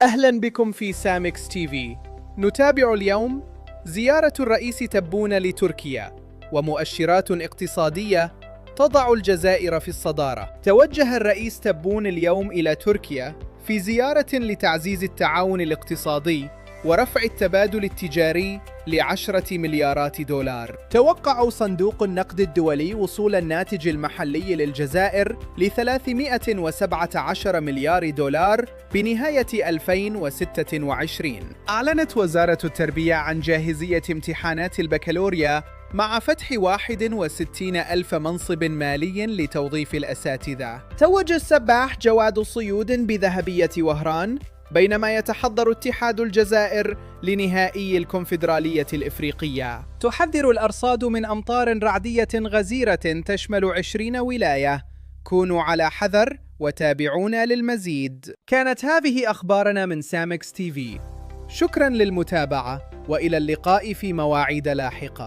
أهلا بكم في سامكس تي في. نتابع اليوم زيارة الرئيس تبون لتركيا ومؤشرات اقتصادية تضع الجزائر في الصدارة. توجه الرئيس تبون اليوم إلى تركيا في زيارة لتعزيز التعاون الاقتصادي ورفع التبادل التجاري ل10 مليارات دولار. توقع صندوق النقد الدولي وصول الناتج المحلي للجزائر ل317 مليار دولار بنهاية 2026. أعلنت وزارة التربية عن جاهزية امتحانات البكالوريا مع فتح 61 ألف منصب مالي لتوظيف الأساتذة. توج السباح جواد صيود بذهبية وهران بينما يتحضر اتحاد الجزائر لنهائي الكونفدرالية الإفريقية. تحذر الأرصاد من أمطار رعدية غزيرة تشمل 20 ولاية. كونوا على حذر وتابعونا للمزيد. كانت هذه أخبارنا من سامكس تي في. شكرا للمتابعة وإلى اللقاء في مواعيد لاحقة.